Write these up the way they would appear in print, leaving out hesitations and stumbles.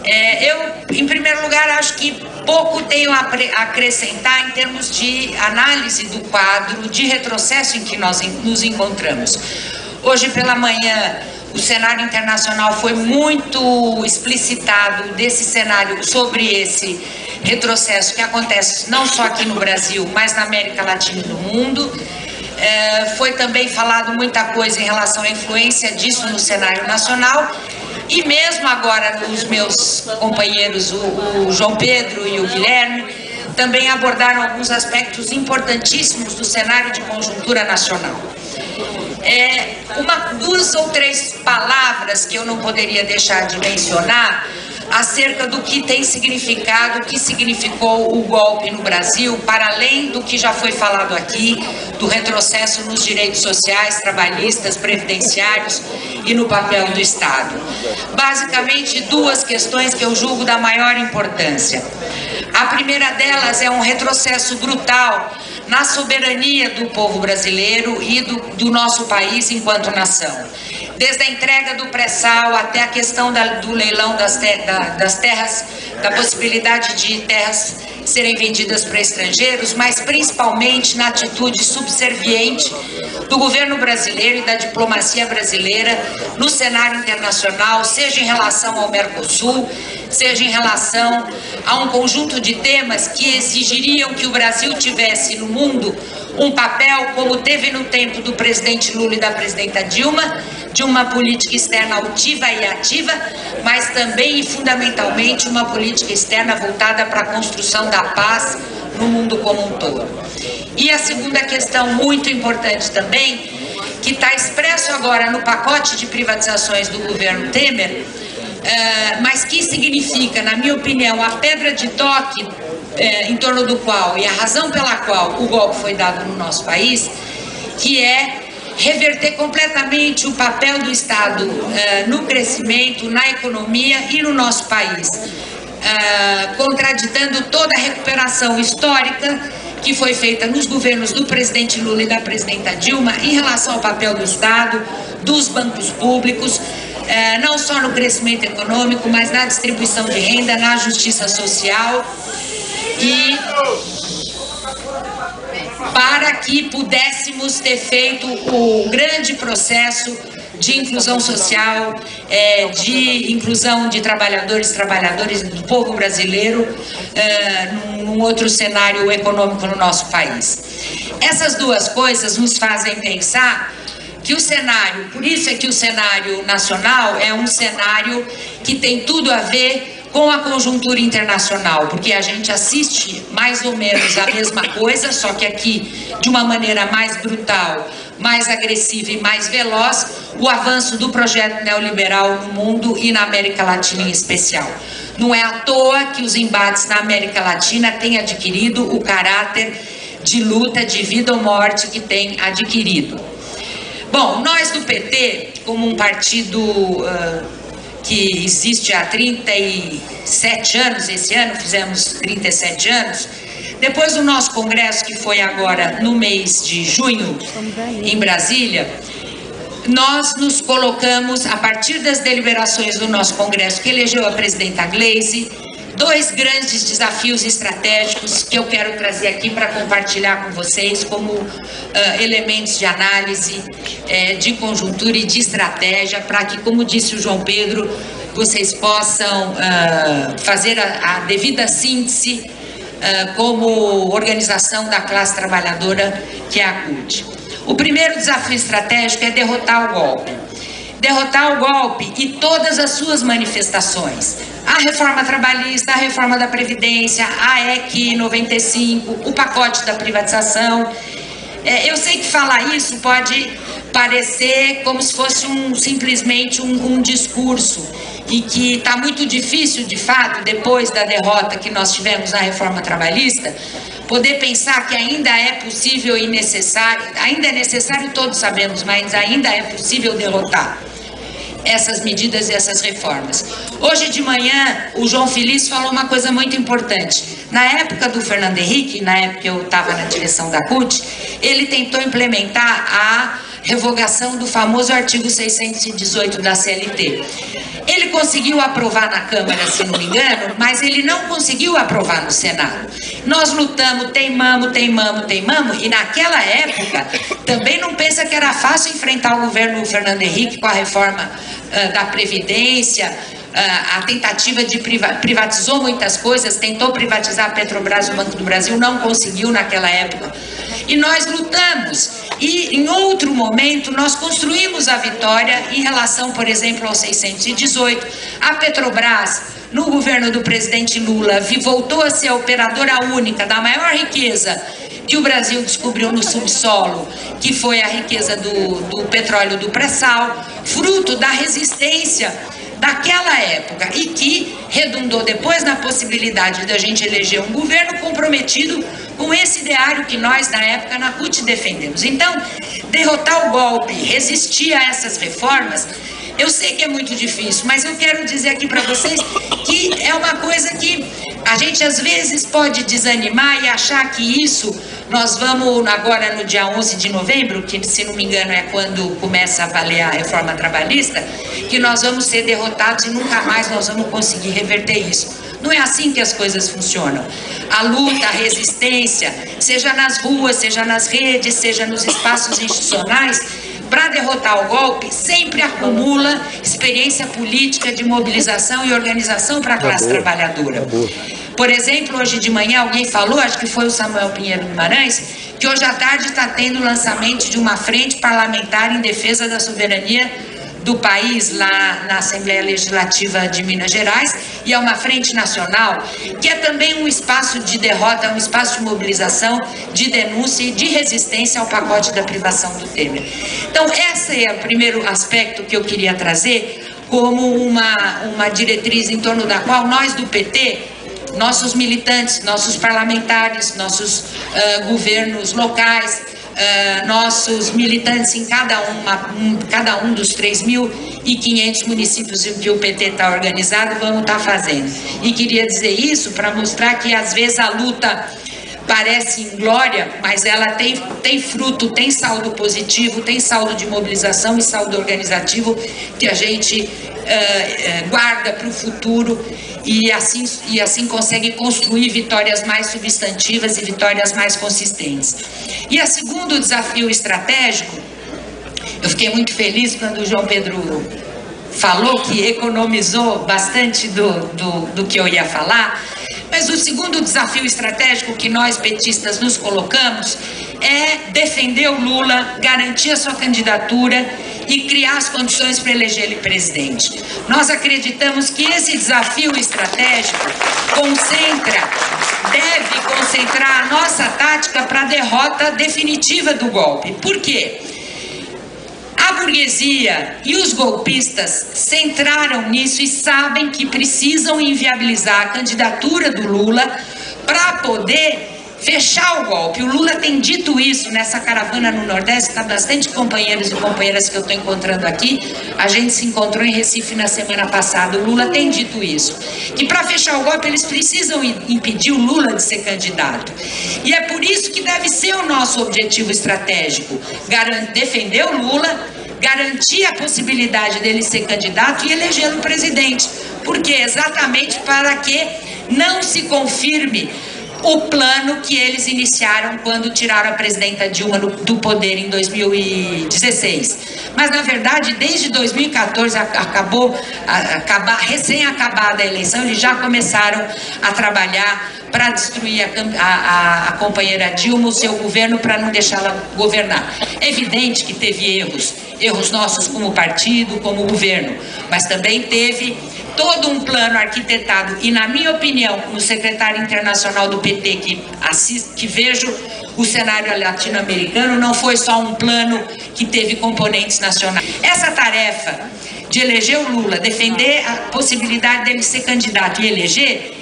Eu, em primeiro lugar, acho que pouco tenho a acrescentar em termos de análise do quadro de retrocesso em que nós nos encontramos. Hoje pela manhã, o cenário internacional foi muito explicitado desse cenário, sobre esse retrocesso que acontece não só aqui no Brasil, mas na América Latina e no mundo. Foi também falado muita coisa em relação à influência disso no cenário nacional. E mesmo agora, os meus companheiros, o João Pedro e o Guilherme, também abordaram alguns aspectos importantíssimos do cenário de conjuntura nacional. Duas ou três palavras que eu não poderia deixar de mencionar acerca do que tem significado, o que significou o golpe no Brasil, para além do que já foi falado aqui, do retrocesso nos direitos sociais, trabalhistas, previdenciários e no papel do Estado. Basicamente, duas questões que eu julgo da maior importância. A primeira delas é um retrocesso brutal na soberania do povo brasileiro e do nosso país enquanto nação. Desde a entrega do pré-sal até a questão do leilão das terras, da possibilidade de terras serem vendidas para estrangeiros, mas principalmente na atitude subserviente do governo brasileiro e da diplomacia brasileira no cenário internacional, seja em relação ao Mercosul, seja em relação a um conjunto de temas que exigiriam que o Brasil tivesse no mundo um papel, como teve no tempo do presidente Lula e da presidenta Dilma, de uma política externa altiva e ativa, mas também e fundamentalmente uma política externa voltada para a construção da paz no mundo como um todo. E a segunda questão muito importante também, que está expresso agora no pacote de privatizações do governo Temer, mas que significa, na minha opinião, a pedra de toque em torno do qual e a razão pela qual o golpe foi dado no nosso país, que é reverter completamente o papel do Estado no crescimento, na economia e no nosso país, contraditando toda a recuperação histórica que foi feita nos governos do presidente Lula e da presidenta Dilma em relação ao papel do Estado, dos bancos públicos, não só no crescimento econômico, mas na distribuição de renda, na justiça social, e para que pudéssemos ter feito o grande processo de inclusão social, de inclusão de trabalhadoras do povo brasileiro num outro cenário econômico no nosso país. Essas duas coisas nos fazem pensar que o cenário, por isso é que o cenário nacional é um cenário que tem tudo a ver com a conjuntura internacional, porque a gente assiste mais ou menos a mesma coisa, só que aqui de uma maneira mais brutal, mais agressiva e mais veloz, o avanço do projeto neoliberal no mundo e na América Latina em especial. Não é à toa que os embates na América Latina têm adquirido o caráter de luta de vida ou morte que tem adquirido. Bom, nós do PT, como um partido que existe há 37 anos, esse ano fizemos 37 anos, depois do nosso congresso, que foi agora no mês de junho, em Brasília, nós nos colocamos, a partir das deliberações do nosso congresso, que elegeu a presidenta Gleisi, dois grandes desafios estratégicos que eu quero trazer aqui para compartilhar com vocês como elementos de análise, de conjuntura e de estratégia, para que, como disse o João Pedro, vocês possam fazer a devida síntese como organização da classe trabalhadora que é a CUT. O primeiro desafio estratégico é derrotar o golpe. Derrotar o golpe e todas as suas manifestações. A reforma trabalhista, a reforma da Previdência, a EC 95, o pacote da privatização. Eu sei que falar isso pode parecer como se fosse simplesmente um discurso e que está muito difícil, de fato, depois da derrota que nós tivemos na reforma trabalhista, poder pensar que ainda é possível e necessário, ainda é necessário, todos sabemos, mas ainda é possível derrotar essas medidas e essas reformas. Hoje de manhã, o João Feliz falou uma coisa muito importante. Na época do Fernando Henrique, na época que eu estava na direção da CUT, ele tentou implementar a revogação do famoso artigo 618 da CLT. Ele conseguiu aprovar na Câmara, se não me engano, mas ele não conseguiu aprovar no Senado. Nós lutamos, teimamos, e naquela época também não pensa que era fácil enfrentar o governo Fernando Henrique com a reforma da Previdência, a tentativa de privatizou muitas coisas, tentou privatizar a Petrobras, o Banco do Brasil, não conseguiu naquela época. E nós lutamos. E em outro momento nós construímos a vitória em relação, por exemplo, ao 618. A Petrobras, no governo do presidente Lula, voltou a ser a operadora única da maior riqueza que o Brasil descobriu no subsolo, que foi a riqueza do petróleo do pré-sal, fruto da resistência daquela época e que redundou depois na possibilidade da gente eleger um governo comprometido com esse ideário que nós, na época, na CUT defendemos. Então, derrotar o golpe, resistir a essas reformas, eu sei que é muito difícil, mas eu quero dizer aqui para vocês que é uma coisa que a gente às vezes pode desanimar e achar que isso, nós vamos agora no dia 11 de novembro, que se não me engano é quando começa a valer a reforma trabalhista, que nós vamos ser derrotados e nunca mais nós vamos conseguir reverter isso. Não é assim que as coisas funcionam. A luta, a resistência, seja nas ruas, seja nas redes, seja nos espaços institucionais, para derrotar o golpe, sempre acumula experiência política de mobilização e organização para a classe trabalhadora. Por exemplo, hoje de manhã alguém falou, acho que foi o Samuel Pinheiro Guimarães, que hoje à tarde está tendo o lançamento de uma frente parlamentar em defesa da soberania do país lá na Assembleia Legislativa de Minas Gerais, e é uma frente nacional que é também um espaço de derrota, um espaço de mobilização, de denúncia e de resistência ao pacote da privação do Temer. Então, esse é o primeiro aspecto que eu queria trazer como uma diretriz em torno da qual nós do PT, nossos militantes, nossos parlamentares, nossos governos locais, nossos militantes em cada um dos 3.500 municípios em que o PT está organizado, vamos estar fazendo. E queria dizer isso para mostrar que às vezes a luta parece inglória, mas ela tem fruto, tem saldo positivo, tem saldo de mobilização e saldo organizativo que a gente guarda para o futuro e assim consegue construir vitórias mais substantivas e vitórias mais consistentes. E o segundo desafio estratégico, eu fiquei muito feliz quando o João Pedro falou que economizou bastante do que eu ia falar, mas o segundo desafio estratégico que nós petistas nos colocamos é defender o Lula, garantir a sua candidatura e criar as condições para eleger ele presidente. Nós acreditamos que esse desafio estratégico deve concentrar a nossa tática para a derrota definitiva do golpe. Por quê? A burguesia e os golpistas centraram nisso e sabem que precisam inviabilizar a candidatura do Lula para poder fechar o golpe. O Lula tem dito isso nessa caravana no Nordeste, está bastante companheiros e companheiras que eu estou encontrando aqui. A gente se encontrou em Recife na semana passada. O Lula tem dito isso, que para fechar o golpe eles precisam impedir o Lula de ser candidato. E é por isso que deve ser o nosso objetivo estratégico, defender o Lula, garantir a possibilidade dele ser candidato e elegê-lo presidente. Porque exatamente para que não se confirme o plano que eles iniciaram quando tiraram a presidenta Dilma do poder em 2016. Mas, na verdade, desde 2014, recém-acabada a eleição, eles já começaram a trabalhar para destruir a companheira Dilma, o seu governo, para não deixá-la governar. É evidente que teve erros nossos como partido, como governo, mas também teve todo um plano arquitetado, e na minha opinião, como secretário internacional do PT, que vejo o cenário latino-americano, não foi só um plano que teve componentes nacionais. Essa tarefa de eleger o Lula, defender a possibilidade dele ser candidato e eleger,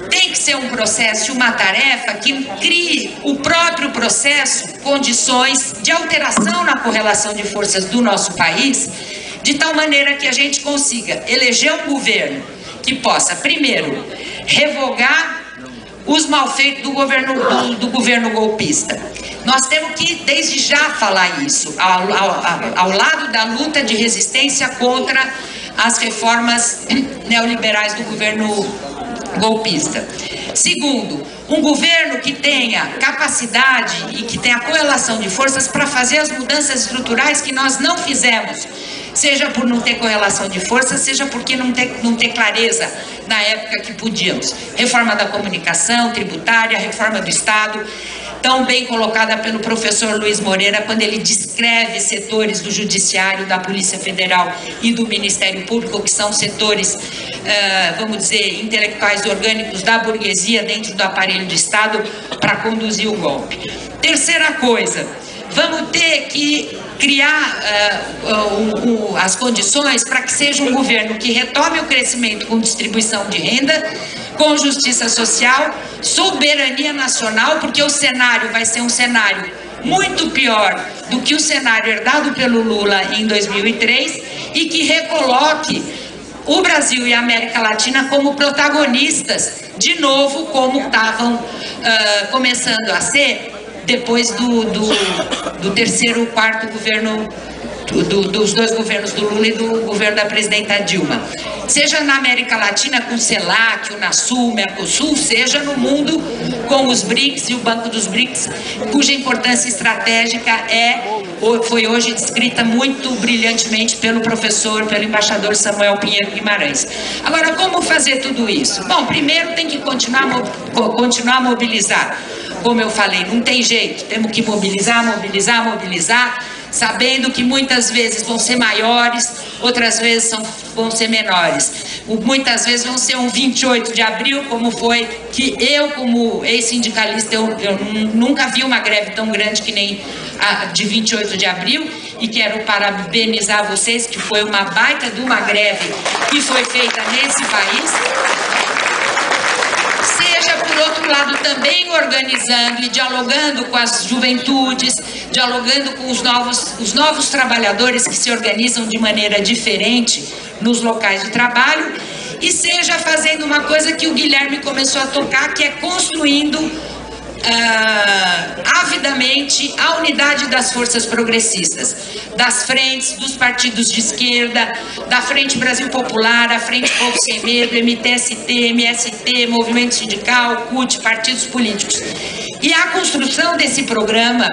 tem que ser um processo, uma tarefa que crie o próprio processo, condições de alteração na correlação de forças do nosso país, de tal maneira que a gente consiga eleger um governo que possa, primeiro, revogar os malfeitos do governo golpista. Nós temos que, desde já, falar isso, ao lado da luta de resistência contra as reformas neoliberais do governo golpista. Segundo, um governo que tenha capacidade e que tenha correlação de forças para fazer as mudanças estruturais que nós não fizemos, seja por não ter correlação de forças, seja porque não ter clareza na época que podíamos. Reforma da comunicação, tributária, reforma do Estado, tão bem colocada pelo professor Luiz Moreira, quando ele descreve setores do Judiciário, da Polícia Federal e do Ministério Público, que são setores, vamos dizer, intelectuais orgânicos da burguesia dentro do aparelho do Estado para conduzir o golpe. Terceira coisa, vamos ter que criar as condições para que seja um governo que retome o crescimento com distribuição de renda, com justiça social, soberania nacional, porque o cenário vai ser um cenário muito pior do que o cenário herdado pelo Lula em 2003 e que recoloque o Brasil e a América Latina como protagonistas, de novo, como estavam começando a ser depois do terceiro, quarto governo, dos dois governos do Lula e do governo da presidenta Dilma. Seja na América Latina com o CELAC, o NASUL, o Mercosul, seja no mundo com os BRICS e o Banco dos BRICS, cuja importância estratégica foi hoje descrita muito brilhantemente pelo embaixador Samuel Pinheiro Guimarães. Agora, como fazer tudo isso? Bom, primeiro tem que continuar a mobilizar. Como eu falei, não tem jeito, temos que mobilizar, sabendo que muitas vezes vão ser maiores, outras vezes vão ser menores. Muitas vezes vão ser um 28 de abril, como foi que eu, como ex-sindicalista, eu nunca vi uma greve tão grande que nem a de 28 de abril, e quero parabenizar vocês, que foi uma baita de uma greve que foi feita nesse país. Seja, por outro lado, também organizando e dialogando com as juventudes, dialogando com os novos trabalhadores que se organizam de maneira diferente nos locais de trabalho, e seja fazendo uma coisa que o Guilherme começou a tocar, que é construindo avidamente a unidade das forças progressistas, das frentes, dos partidos de esquerda, da Frente Brasil Popular, a Frente Povo Sem Medo, MTST, MST, Movimento Sindical, CUT, partidos políticos. E a construção desse programa,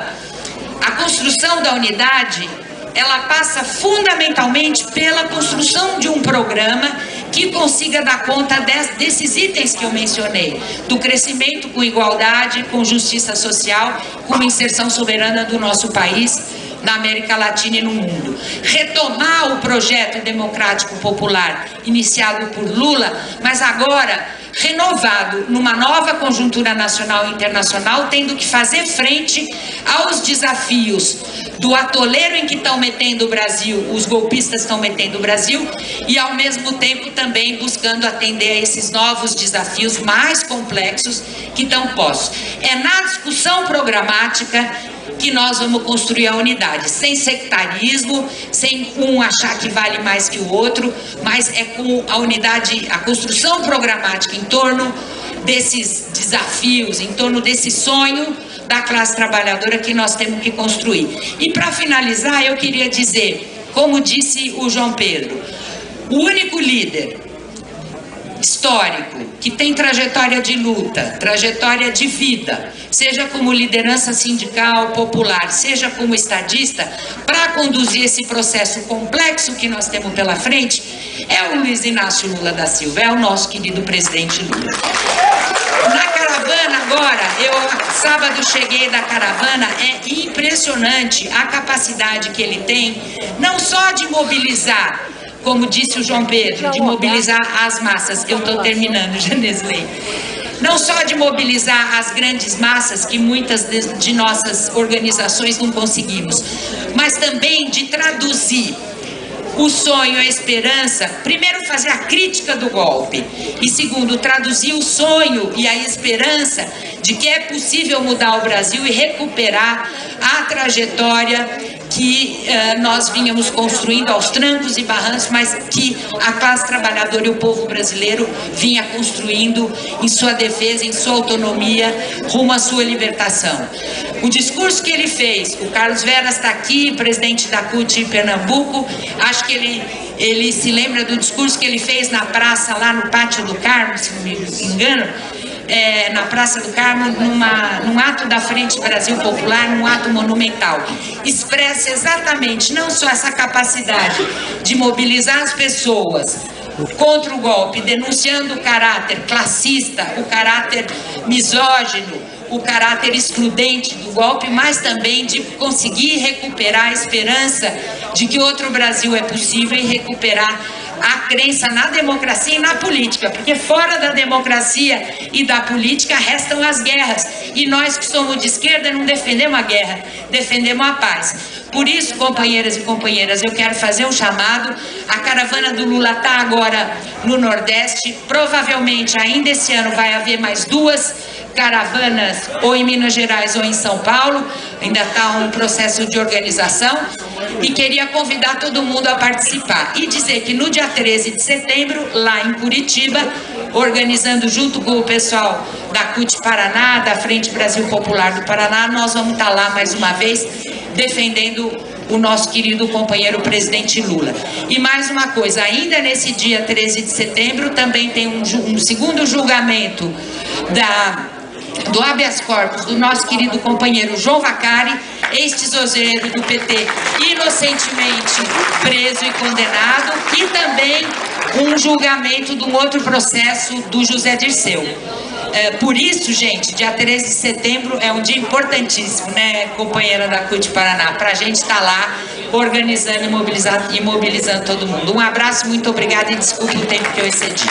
a construção da unidade, ela passa fundamentalmente pela construção de um programa que consiga dar conta desses itens que eu mencionei, do crescimento com igualdade, com justiça social, com inserção soberana do nosso país na América Latina e no mundo. Retomar o projeto democrático popular iniciado por Lula, mas agora renovado numa nova conjuntura nacional e internacional, tendo que fazer frente aos desafios do atoleiro em que estão metendo o Brasil, os golpistas estão metendo o Brasil, e ao mesmo tempo também buscando atender a esses novos desafios mais complexos que estão postos. É na discussão programática que nós vamos construir a unidade, sem sectarismo, sem um achar que vale mais que o outro, mas é com a unidade, a construção programática em torno desses desafios, em torno desse sonho da classe trabalhadora que nós temos que construir. E para finalizar, eu queria dizer, como disse o João Pedro, o único líder histórico que tem trajetória de luta, trajetória de vida, seja como liderança sindical, popular, seja como estadista, para conduzir esse processo complexo que nós temos pela frente, é o Luiz Inácio Lula da Silva, é o nosso querido presidente Lula. Na caravana agora, sábado cheguei da caravana, é impressionante a capacidade que ele tem, não só de mobilizar, como disse o João Pedro, de mobilizar as massas. Eu estou terminando, Janesley. Não só de mobilizar as grandes massas, que muitas de nossas organizações não conseguimos, mas também de traduzir o sonho, a esperança, primeiro fazer a crítica do golpe, e segundo, traduzir o sonho e a esperança de que é possível mudar o Brasil e recuperar a trajetória que nós vínhamos construindo aos trancos e barrancos, mas que a classe trabalhadora e o povo brasileiro vinha construindo em sua defesa, em sua autonomia, rumo à sua libertação. O discurso que ele fez, o Carlos Veras está aqui, presidente da CUT em Pernambuco, acho que ele se lembra do discurso que ele fez na praça, lá no Pátio do Carmo, se não me engano, na Praça do Carmo, num ato da Frente Brasil Popular, num ato monumental. Expressa exatamente não só essa capacidade de mobilizar as pessoas contra o golpe, denunciando o caráter classista, o caráter misógino, o caráter excludente do golpe, mas também de conseguir recuperar a esperança de que outro Brasil é possível e recuperar a crença na democracia e na política, porque fora da democracia e da política restam as guerras, e nós que somos de esquerda não defendemos a guerra, defendemos a paz. Por isso, companheiras e companheiras, eu quero fazer um chamado. A caravana do Lula está agora no Nordeste, provavelmente ainda esse ano vai haver mais 2 caravanas, ou em Minas Gerais ou em São Paulo, ainda está um processo de organização, e queria convidar todo mundo a participar e dizer que no dia 13 de setembro, lá em Curitiba, organizando junto com o pessoal da CUT Paraná, da Frente Brasil Popular do Paraná, nós vamos estar lá mais uma vez defendendo o nosso querido companheiro presidente Lula. E mais uma coisa, ainda nesse dia 13 de setembro também tem um segundo julgamento do habeas corpus do nosso querido companheiro João Vacari, ex-tesoureiro do PT, inocentemente preso e condenado, e também um julgamento de um outro processo do José Dirceu. Por isso, gente, dia 13 de setembro é um dia importantíssimo, né, companheira da CUT Paraná, para a gente estar lá organizando e mobilizando todo mundo. Um abraço, muito obrigada e desculpe o tempo que eu excedi.